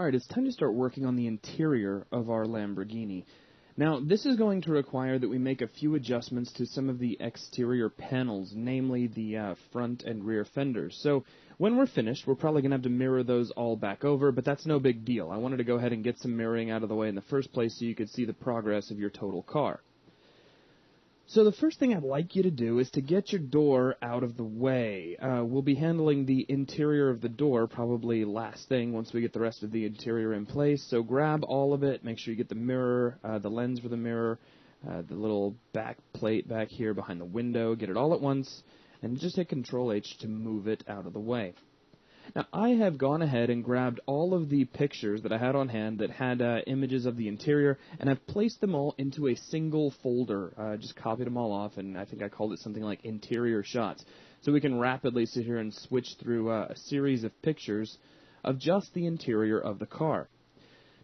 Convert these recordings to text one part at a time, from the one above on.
Alright, it's time to start working on the interior of our Lamborghini. Now, this is going to require that we make a few adjustments to some of the exterior panels, namely the front and rear fenders. So, when we're finished, we're probably going to have to mirror those all back over, but that's no big deal. I wanted to go ahead and get some mirroring out of the way in the first place so you could see the progress of your total car. So the first thing I'd like you to do is to get your door out of the way. We'll be handling the interior of the door probably last thing once we get the rest of the interior in place. So grab all of it, make sure you get the mirror, the lens for the mirror, the little back plate back here behind the window, get it all at once, and just hit Control-H to move it out of the way. Now, I have gone ahead and grabbed all of the pictures that I had on hand that had images of the interior, and I've placed them all into a single folder. Just copied them all off, and I think I called it something like Interior Shots. So we can rapidly sit here and switch through a series of pictures of just the interior of the car.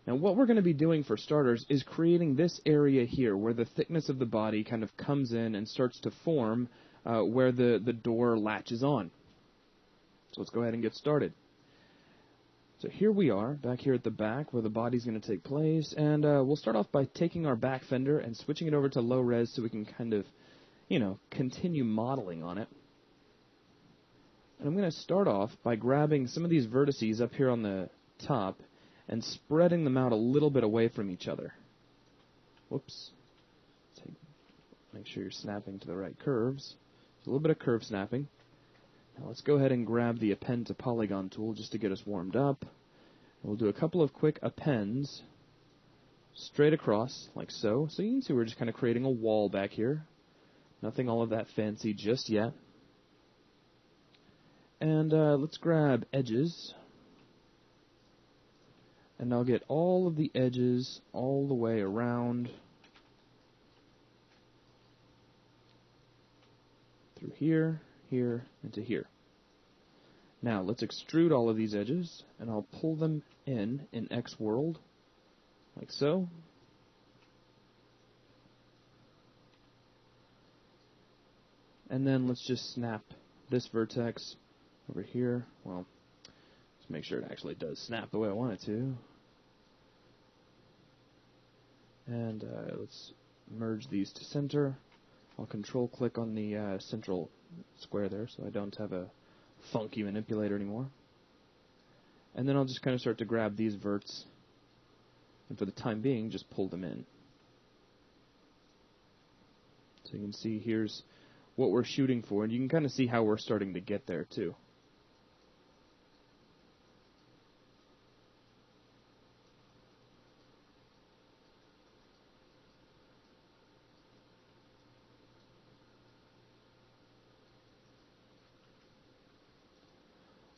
Now, what we're going to be doing for starters is creating this area here, where the thickness of the body kind of comes in and starts to form where the door latches on. So let's go ahead and get started. So here we are, back here at the back where the body's going to take place, and we'll start off by taking our back fender and switching it over to low res so we can kind of, continue modeling on it. And I'm going to start off by grabbing some of these vertices up here on the top and spreading them out a little bit away from each other. Whoops. Make sure you're snapping to the right curves. There's a little bit of curve snapping. Now let's go ahead and grab the Append to Polygon tool just to get us warmed up. And we'll do a couple of quick appends straight across, like so. So you can see we're just kind of creating a wall back here. Nothing all of that fancy just yet. And let's grab edges. And I'll get all of the edges all the way around through here, here, and to here. Now, let's extrude all of these edges, and I'll pull them in X world, like so. And then let's just snap this vertex over here. Well, let's make sure it actually does snap the way I want it to. And let's merge these to center. I'll control-click on the central square there so I don't have a funky manipulator anymore. And then I'll just kind of start to grab these verts, and for the time being, just pull them in. So you can see here's what we're shooting for, and you can kind of see how we're starting to get there too.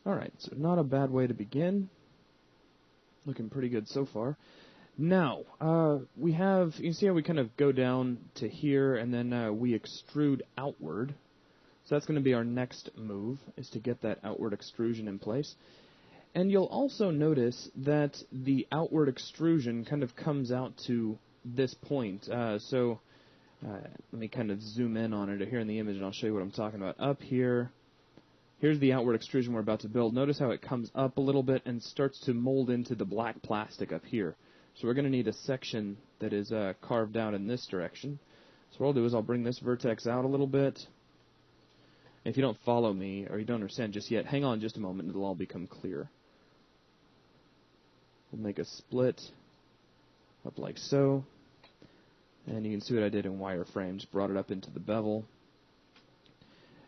Alright, so not a bad way to begin. Looking pretty good so far. Now, you can see how we kind of go down to here, and then we extrude outward. So that's going to be our next move, is to get that outward extrusion in place. And you'll also notice that the outward extrusion kind of comes out to this point. Let me kind of zoom in on it here in the image, and I'll show you what I'm talking about. Up here, here's the outward extrusion we're about to build. Notice how it comes up a little bit and starts to mold into the black plastic up here. So we're going to need a section that is carved out in this direction. So what I'll do is I'll bring this vertex out a little bit. If you don't follow me or you don't understand just yet, hang on just a moment and it'll all become clear. We'll make a split up like so. And you can see what I did in wireframe. Just brought it up into the bevel.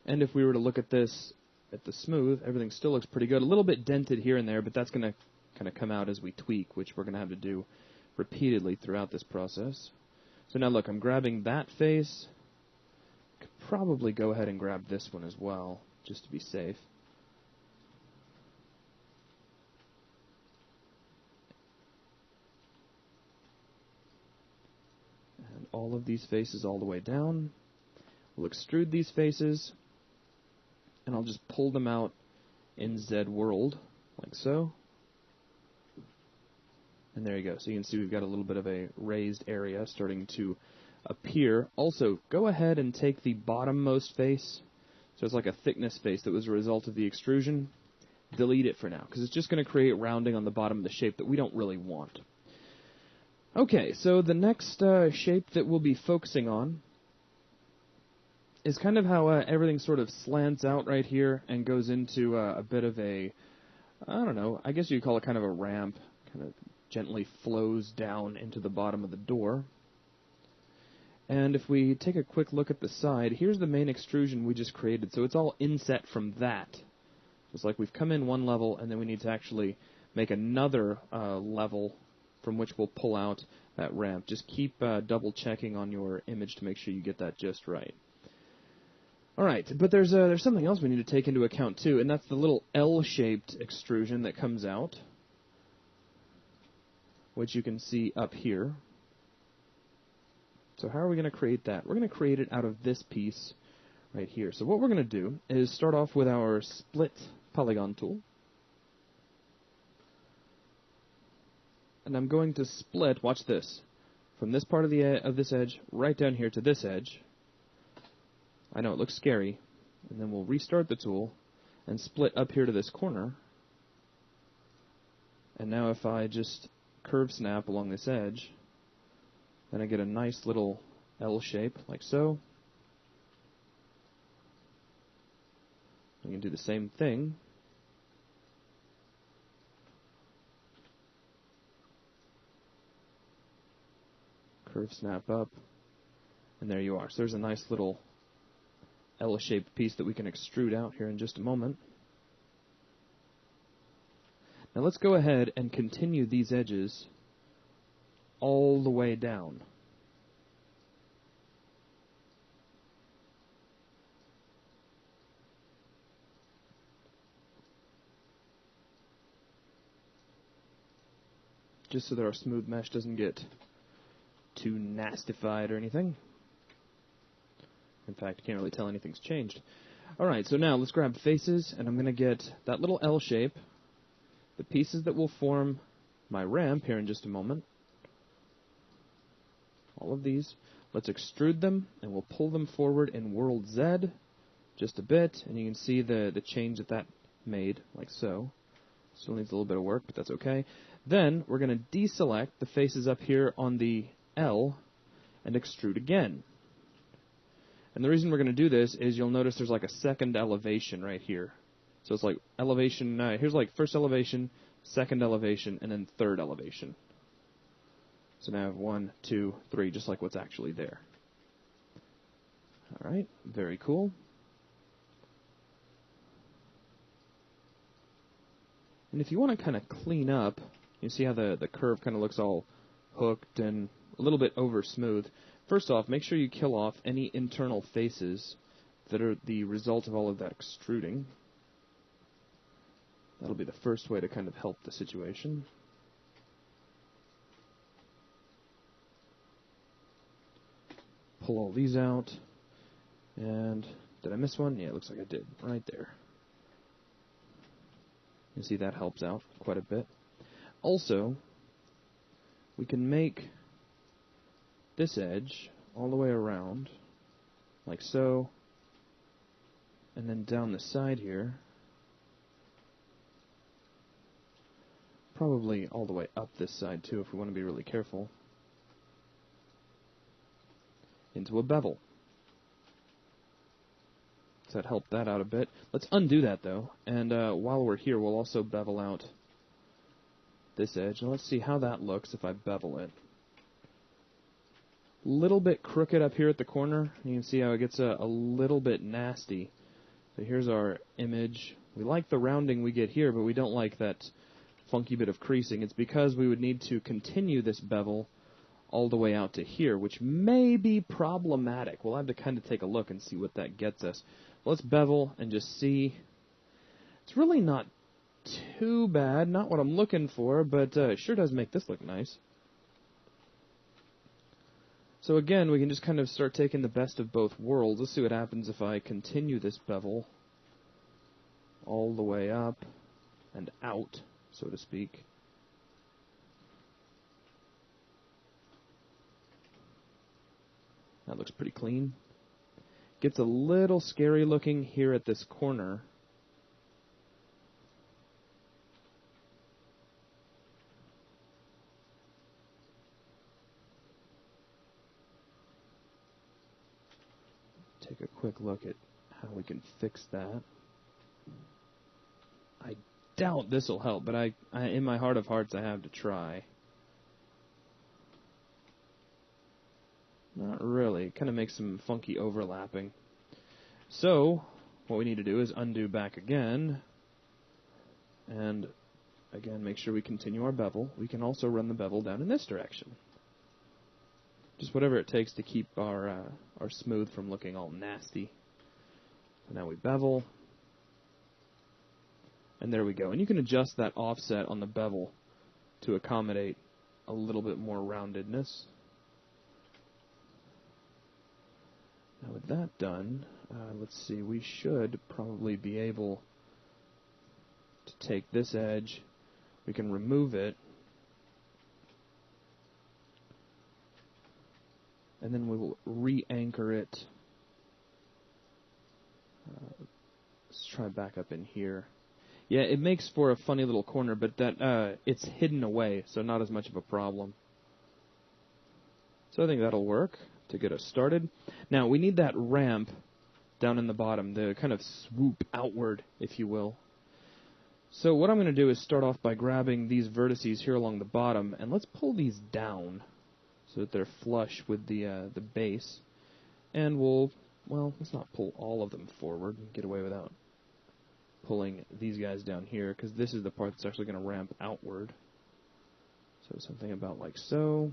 And if we were to look at this at the smooth, everything still looks pretty good. A little bit dented here and there, but that's going to kind of come out as we tweak, which we're going to have to do repeatedly throughout this process. So now look, I'm grabbing that face. Could probably go ahead and grab this one as well, just to be safe. And all of these faces all the way down. We'll extrude these faces, and I'll just pull them out in Z world, like so. And there you go. So you can see we've got a little bit of a raised area starting to appear. Also, go ahead and take the bottommost face. So it's like a thickness face that was a result of the extrusion. delete it for now, because it's just going to create rounding on the bottom of the shape that we don't really want. Okay, so the next shape that we'll be focusing on is kind of how everything sort of slants out right here and goes into a bit of a, I don't know, I guess you'd call it kind of a ramp, kind of gently flows down into the bottom of the door. And if we take a quick look at the side, here's the main extrusion we just created, so it's all inset from that. It's like we've come in one level, and then we need to actually make another level from which we'll pull out that ramp. Just keep double checking on your image to make sure you get that just right. Alright, but there's something else we need to take into account too, and that's the little L-shaped extrusion that comes out, which you can see up here. So how are we going to create that? We're going to create it out of this piece right here. So what we're going to do is start off with our split polygon tool. And I'm going to split, watch this, from this part of this edge right down here to this edge. I know it looks scary. And then we'll restart the tool and split up here to this corner. And now if I just curve snap along this edge, then I get a nice little L shape, like so. We can do the same thing. Curve snap up, and there you are. So there's a nice little L-shaped piece that we can extrude out here in just a moment. Now let's go ahead and continue these edges all the way down. Just so that our smooth mesh doesn't get too nastified or anything. In fact, I can't really tell anything's changed. Alright, so now let's grab faces, and I'm going to get that little L shape, the pieces that will form my ramp here in just a moment. All of these. Let's extrude them, and we'll pull them forward in World Z just a bit, and you can see the change that made, like so. Still needs a little bit of work, but that's okay. Then we're going to deselect the faces up here on the L and extrude again. And the reason we're going to do this is you'll notice there's like a second elevation right here. So it's like elevation, here's like first elevation, second elevation, and then third elevation. So now I have 1, 2, 3, just like what's actually there. Alright, very cool. And if you want to kind of clean up, you see how the curve kind of looks all hooked and a little bit over smooth. First off, make sure you kill off any internal faces that are the result of all of that extruding. That'll be the first way to kind of help the situation. Pull all these out. And did I miss one? Yeah, it looks like I did. Right there. You see that helps out quite a bit. Also, we can make this edge all the way around, like so, and then down the side here, probably all the way up this side too if we want to be really careful, into a bevel. So that helped that out a bit. Let's undo that though, and while we're here we'll also bevel out this edge. Now let's see how that looks if I bevel it. Little bit crooked up here at the corner. You can see how it gets a little bit nasty. So here's our image. We like the rounding we get here, but we don't like that funky bit of creasing. It's because we would need to continue this bevel all the way out to here, which may be problematic. We'll have to kind of take a look and see what that gets us. Let's bevel and just see. It's really not too bad, not what I'm looking for, but it sure does make this look nice. So again, we can just kind of start taking the best of both worlds. Let's see what happens if I continue this bevel all the way up and out, so to speak. That looks pretty clean. Gets a little scary looking here at this corner. take a quick look at how we can fix that. I doubt this will help, but I in my heart of hearts, I have to try. Not really. Kind of makes some funky overlapping. So, what we need to do is undo back again, and again, make sure we continue our bevel. We can also run the bevel down in this direction. Just whatever it takes to keep our smooth from looking all nasty. So now we bevel, and there we go. And you can adjust that offset on the bevel to accommodate a little bit more roundedness. Now with that done, let's see, we should probably be able to take this edge, we can remove it, and then we will re-anchor it. Let's try back up in here. Yeah, it makes for a funny little corner, but that it's hidden away, so not as much of a problem. So I think that'll work to get us started. Now, we need that ramp down in the bottom, the kind of swoop outward, if you will. So what I'm going to do is start off by grabbing these vertices here along the bottom, and let's pull these down so that they're flush with the base. And well, let's not pull all of them forward and get away without pulling these guys down here, because this is the part that's actually going to ramp outward. So something about like so.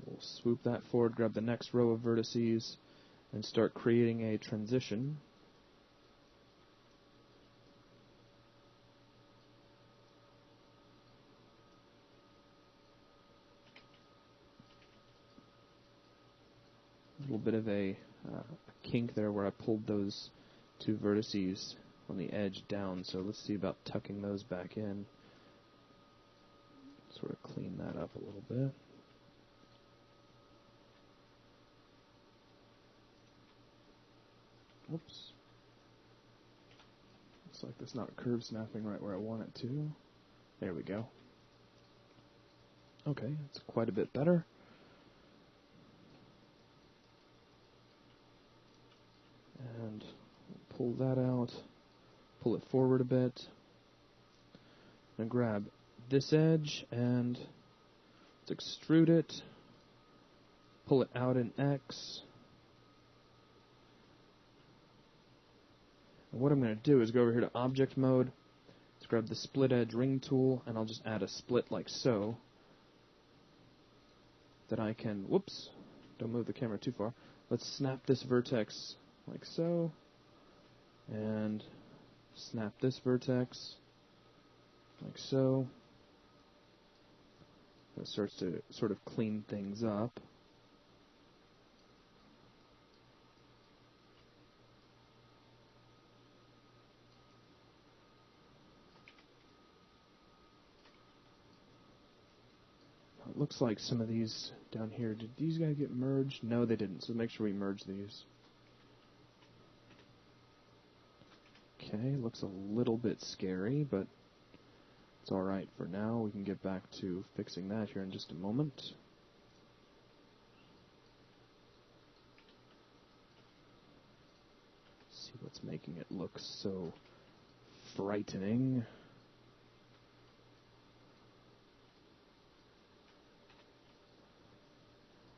We'll swoop that forward, grab the next row of vertices, and start creating a transition. A little bit of a kink there where I pulled those two vertices on the edge down, so let's see about tucking those back in. Sort of clean that up a little bit. Whoops. Looks like that's not curve snapping right where I want it to. There we go. Okay, that's quite a bit better. And pull that out, pull it forward a bit, and grab this edge and let's extrude it, pull it out in X. And what I'm going to do is go over here to Object Mode, let's grab the Split Edge Ring tool, and I'll just add a split like so, that I can, whoops, don't move the camera too far, let's snap this vertex like so, and snap this vertex like so. That starts to sort of clean things up. It looks like some of these down here, did these guys get merged? No, they didn't, so make sure we merge these. Okay, looks a little bit scary, but it's alright for now. We can get back to fixing that here in just a moment. See what's making it look so frightening.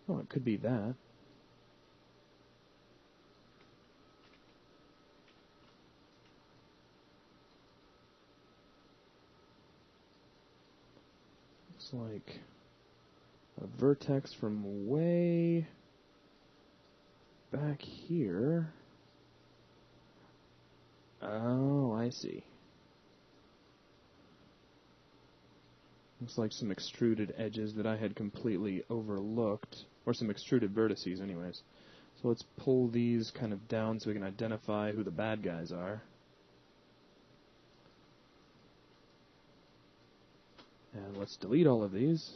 Oh, it could be that. Looks like a vertex from way back here. Oh, I see. Looks like some extruded edges that I had completely overlooked, or some extruded vertices anyways. So let's pull these kind of down so we can identify who the bad guys are. And let's delete all of these.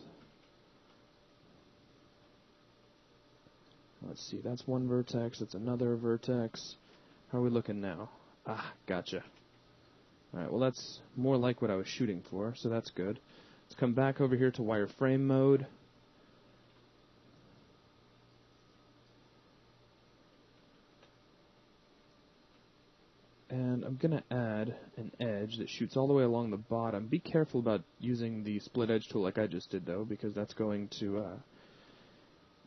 Let's see, that's one vertex, that's another vertex. How are we looking now? Ah, gotcha. Alright, well that's more like what I was shooting for, so that's good. Let's come back over here to wireframe mode. And I'm going to add an edge that shoots all the way along the bottom. Be careful about using the split edge tool like I just did, though, because that's going to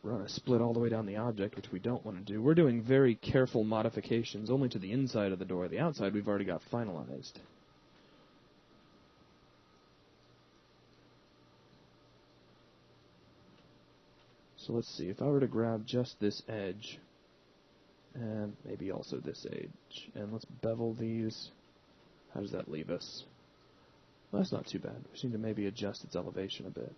run a split all the way down the object, which we don't want to do. We're doing very careful modifications only to the inside of the door. The outside we've already got finalized. So let's see, if I were to grab just this edge, and maybe also this edge, and let's bevel these, how does that leave us? Well, that's not too bad. We just need to maybe adjust its elevation a bit.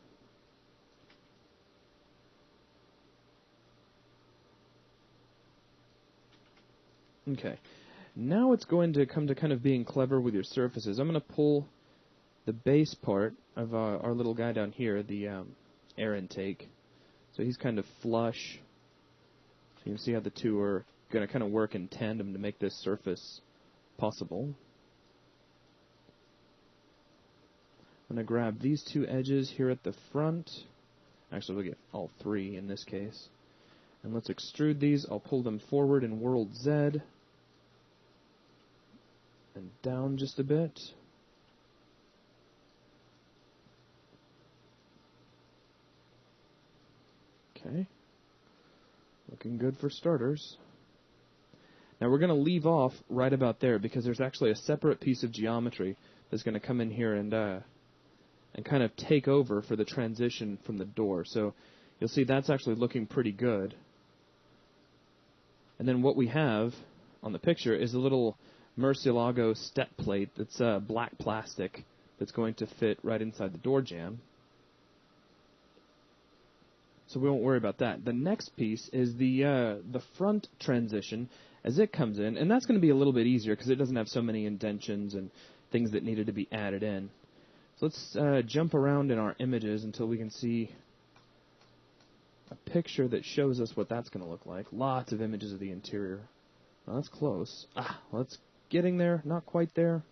Okay, now it's going to come to kind of being clever with your surfaces. I'm going to pull the base part of our little guy down here, the air intake. So he's kind of flush. So you can see how the two are going to kind of work in tandem to make this surface possible. I'm going to grab these two edges here at the front. Actually, we'll get all three in this case. And let's extrude these. I'll pull them forward in World Z. And down just a bit. Okay. Looking good for starters. Now we're going to leave off right about there because there's actually a separate piece of geometry that's going to come in here and kind of take over for the transition from the door. So you'll see that's actually looking pretty good. And then what we have on the picture is a little Murcielago step plate that's black plastic that's going to fit right inside the door jamb. So we won't worry about that. The next piece is the front transition as it comes in, and that's going to be a little bit easier because it doesn't have so many indentions and things that needed to be added in. So let's jump around in our images until we can see a picture that shows us what that's going to look like. Lots of images of the interior. Well, that's close. Well, that's getting there, not quite there.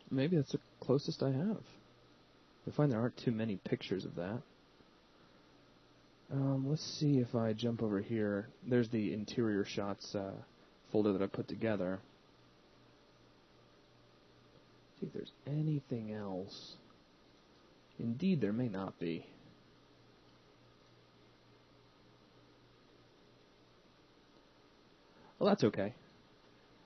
Maybe that's the closest I have. I find there aren't too many pictures of that. Let's see if I jump over here. There's the interior shots folder that I put together. See if there's anything else. Indeed, there may not be. Well, that's okay.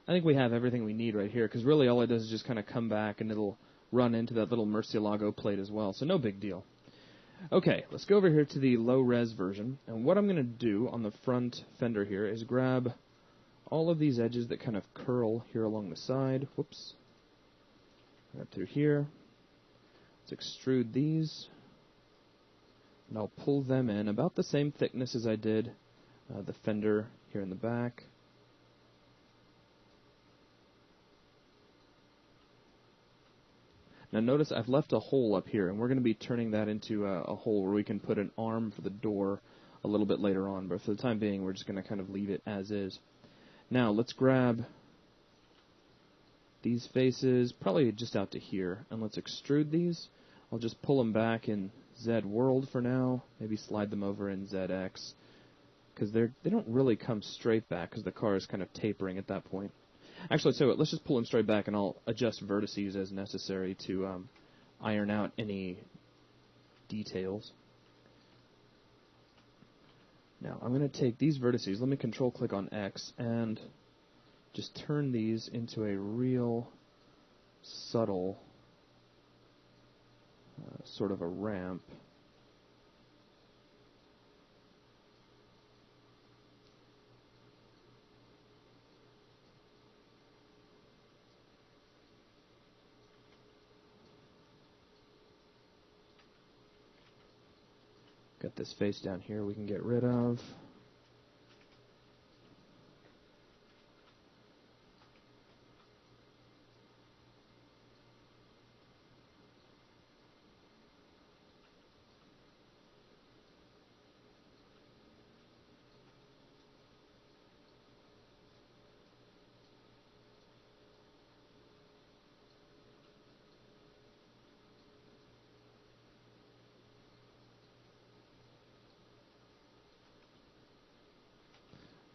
I think we have everything we need right here, because really all it does is just kind of come back and it'll run into that little Murcielago plate as well, so no big deal. Okay, let's go over here to the low-res version, and what I'm going to do on the front fender here is grab all of these edges that kind of curl here along the side. Whoops. Right through here. Let's extrude these, and I'll pull them in about the same thickness as I did the fender here in the back. Now notice I've left a hole up here, and we're going to be turning that into a hole where we can put an arm for the door a little bit later on, but for the time being we're just going to kind of leave it as is. Now let's grab these faces, probably just out to here, and let's extrude these. I'll just pull them back in Z World for now, maybe slide them over in ZX, because they don't really come straight back because the car is kind of tapering at that point. Actually, so let's just pull them straight back, and I'll adjust vertices as necessary to iron out any details. Now, I'm going to take these vertices, let me control-click on X, and just turn these into a real subtle sort of a ramp. Got this face down here we can get rid of.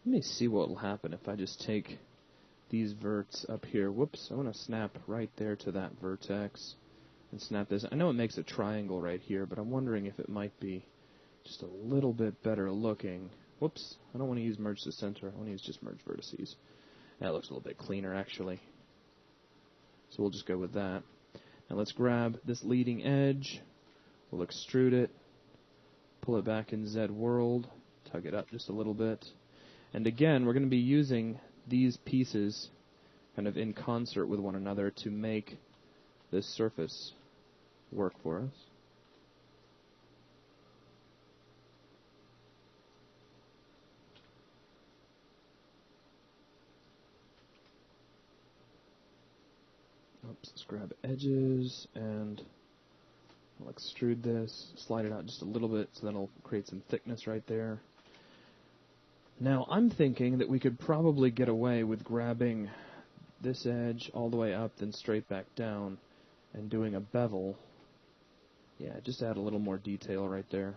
Let me see what will happen if I just take these verts up here. Whoops, I want to snap right there to that vertex and snap this. I know it makes a triangle right here, but I'm wondering if it might be just a little bit better looking. Whoops, I don't want to use merge to center. I want to use just merge vertices. That looks a little bit cleaner, actually. So we'll just go with that. Now let's grab this leading edge. We'll extrude it, pull it back in Z world, tug it up just a little bit. And again, we're going to be using these pieces kind of in concert with one another to make this surface work for us. Oops, let's grab edges and I'll extrude this, slide it out just a little bit so that'll create some thickness right there. Now, I'm thinking that we could probably get away with grabbing this edge all the way up, then straight back down, and doing a bevel. Yeah, just add a little more detail right there.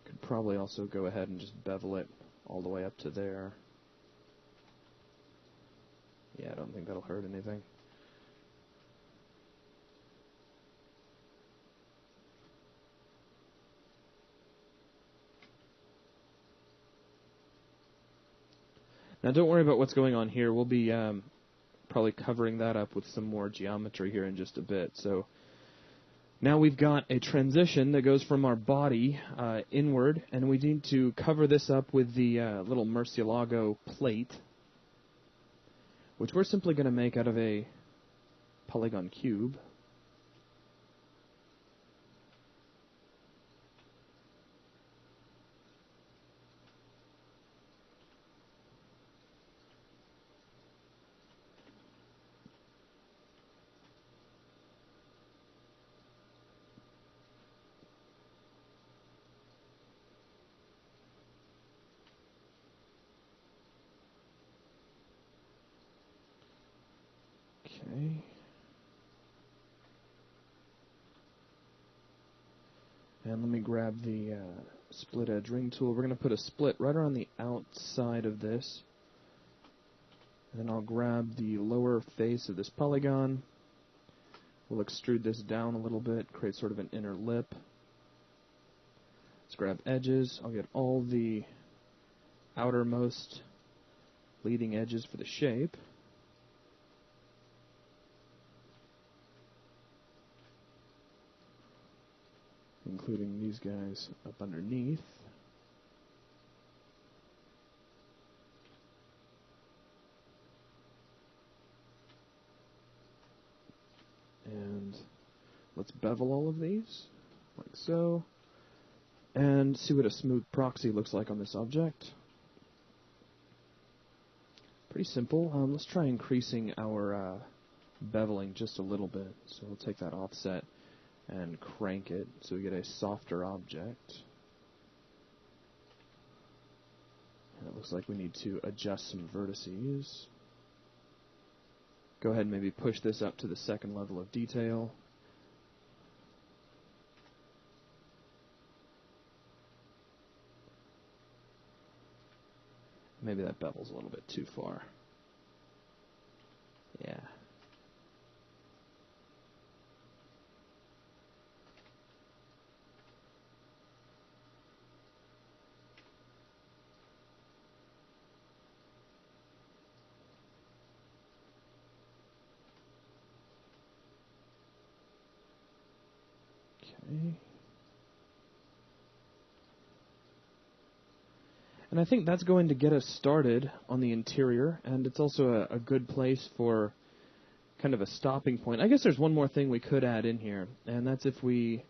Could probably also go ahead and just bevel it all the way up to there. Yeah, I don't think that'll hurt anything. Now, don't worry about what's going on here. We'll be probably covering that up with some more geometry here in just a bit. So now we've got a transition that goes from our body inward, and we need to cover this up with the little Murcielago plate, which we're simply going to make out of a polygon cube. Okay. And let me grab the split edge ring tool. We're going to put a split right around the outside of this. And then I'll grab the lower face of this polygon. We'll extrude this down a little bit, create sort of an inner lip. Let's grab edges. I'll get all the outermost leading edges for the shape. Including these guys up underneath. And let's bevel all of these, like so. And see what a smooth proxy looks like on this object. Pretty simple. Let's try increasing our beveling just a little bit. So we'll take that offset and crank it so we get a softer object. And it looks like we need to adjust some vertices. Go ahead and maybe push this up to the second level of detail. Maybe that bevel's a little bit too far. Yeah. Okay. And I think that's going to get us started on the interior, and it's also a good place for kind of a stopping point. I guess there's one more thing we could add in here, and that's if we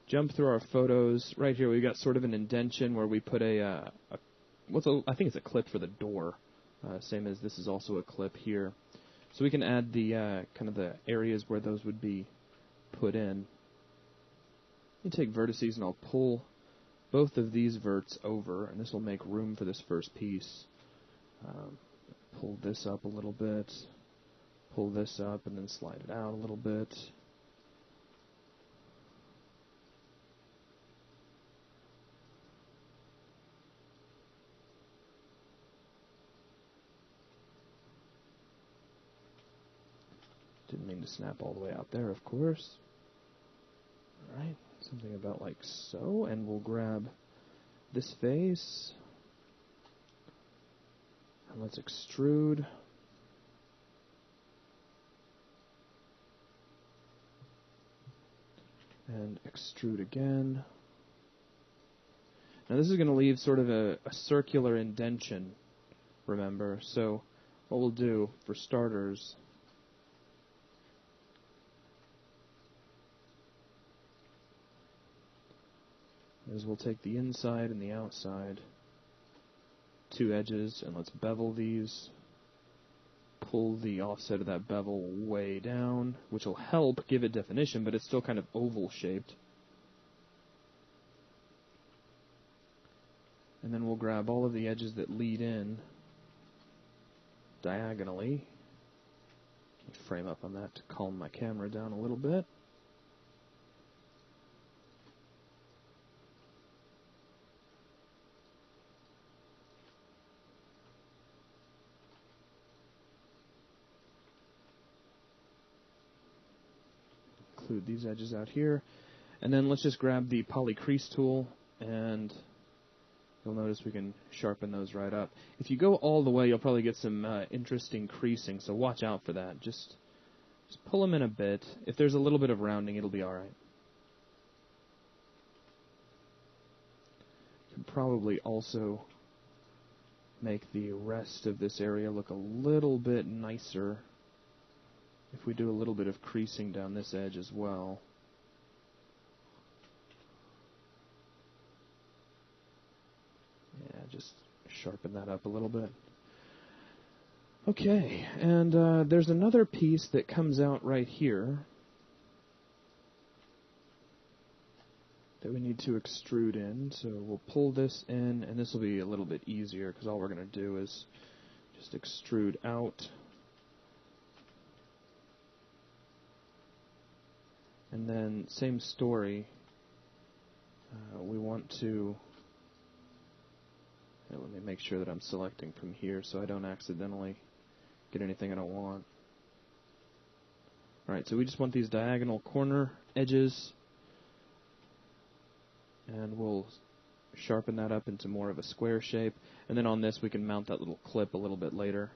jump through our photos. Right here we've got sort of an indentation where we put I think it's a clip for the door, same as this is also a clip here. So we can add the kind of the areas where those would be put in. You take vertices and I'll pull both of these verts over, and this will make room for this first piece. Pull this up a little bit, pull this up, and then slide it out a little bit. Didn't mean to snap all the way out there, of course. Alright, something about like so, and we'll grab this face, and let's extrude. And extrude again. Now this is going to leave sort of a circular indentation, remember. So what we'll do, for starters, is we'll take the inside and the outside, two edges, and let's bevel these. Pull the offset of that bevel way down, which will help give it definition, but it's still kind of oval-shaped. And then we'll grab all of the edges that lead in diagonally. Frame up on that to calm my camera down a little bit. Include these edges out here. And then let's just grab the poly crease tool, and you'll notice we can sharpen those right up. If you go all the way, you'll probably get some interesting creasing, so watch out for that. Just pull them in a bit. If there's a little bit of rounding, it'll be alright. You can probably also make the rest of this area look a little bit nicer if we do a little bit of creasing down this edge as well. Yeah, just sharpen that up a little bit. Okay, and there's another piece that comes out right here that we need to extrude in. So we'll pull this in, and this will be a little bit easier because all we're going to do is just extrude out. And then, same story, we want to, let me make sure that I'm selecting from here so I don't accidentally get anything I don't want. Alright, so we just want these diagonal corner edges, and we'll sharpen that up into more of a square shape. And then on this we can mount that little clip a little bit later.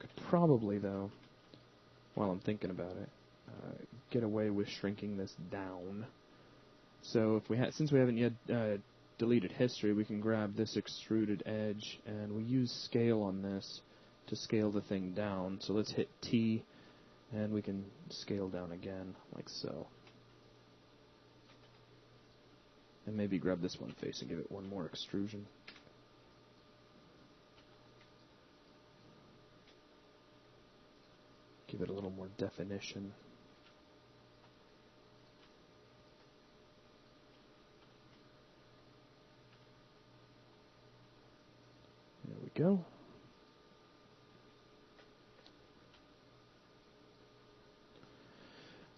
Could probably, though, while I'm thinking about it, get away with shrinking this down. So if since we haven't yet deleted history, we can grab this extruded edge, and we use scale on this to scale the thing down. So let's hit T, and we can scale down again, like so. And maybe grab this one face and give it one more extrusion. Give it a little more definition. There we go.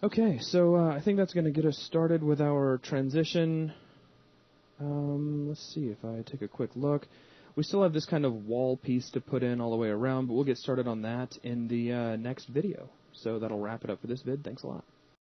Okay, so I think that's going to get us started with our transition. Let's see if I take a quick look. We still have this kind of wall piece to put in all the way around, but we'll get started on that in the next video. So that'll wrap it up for this vid. Thanks a lot.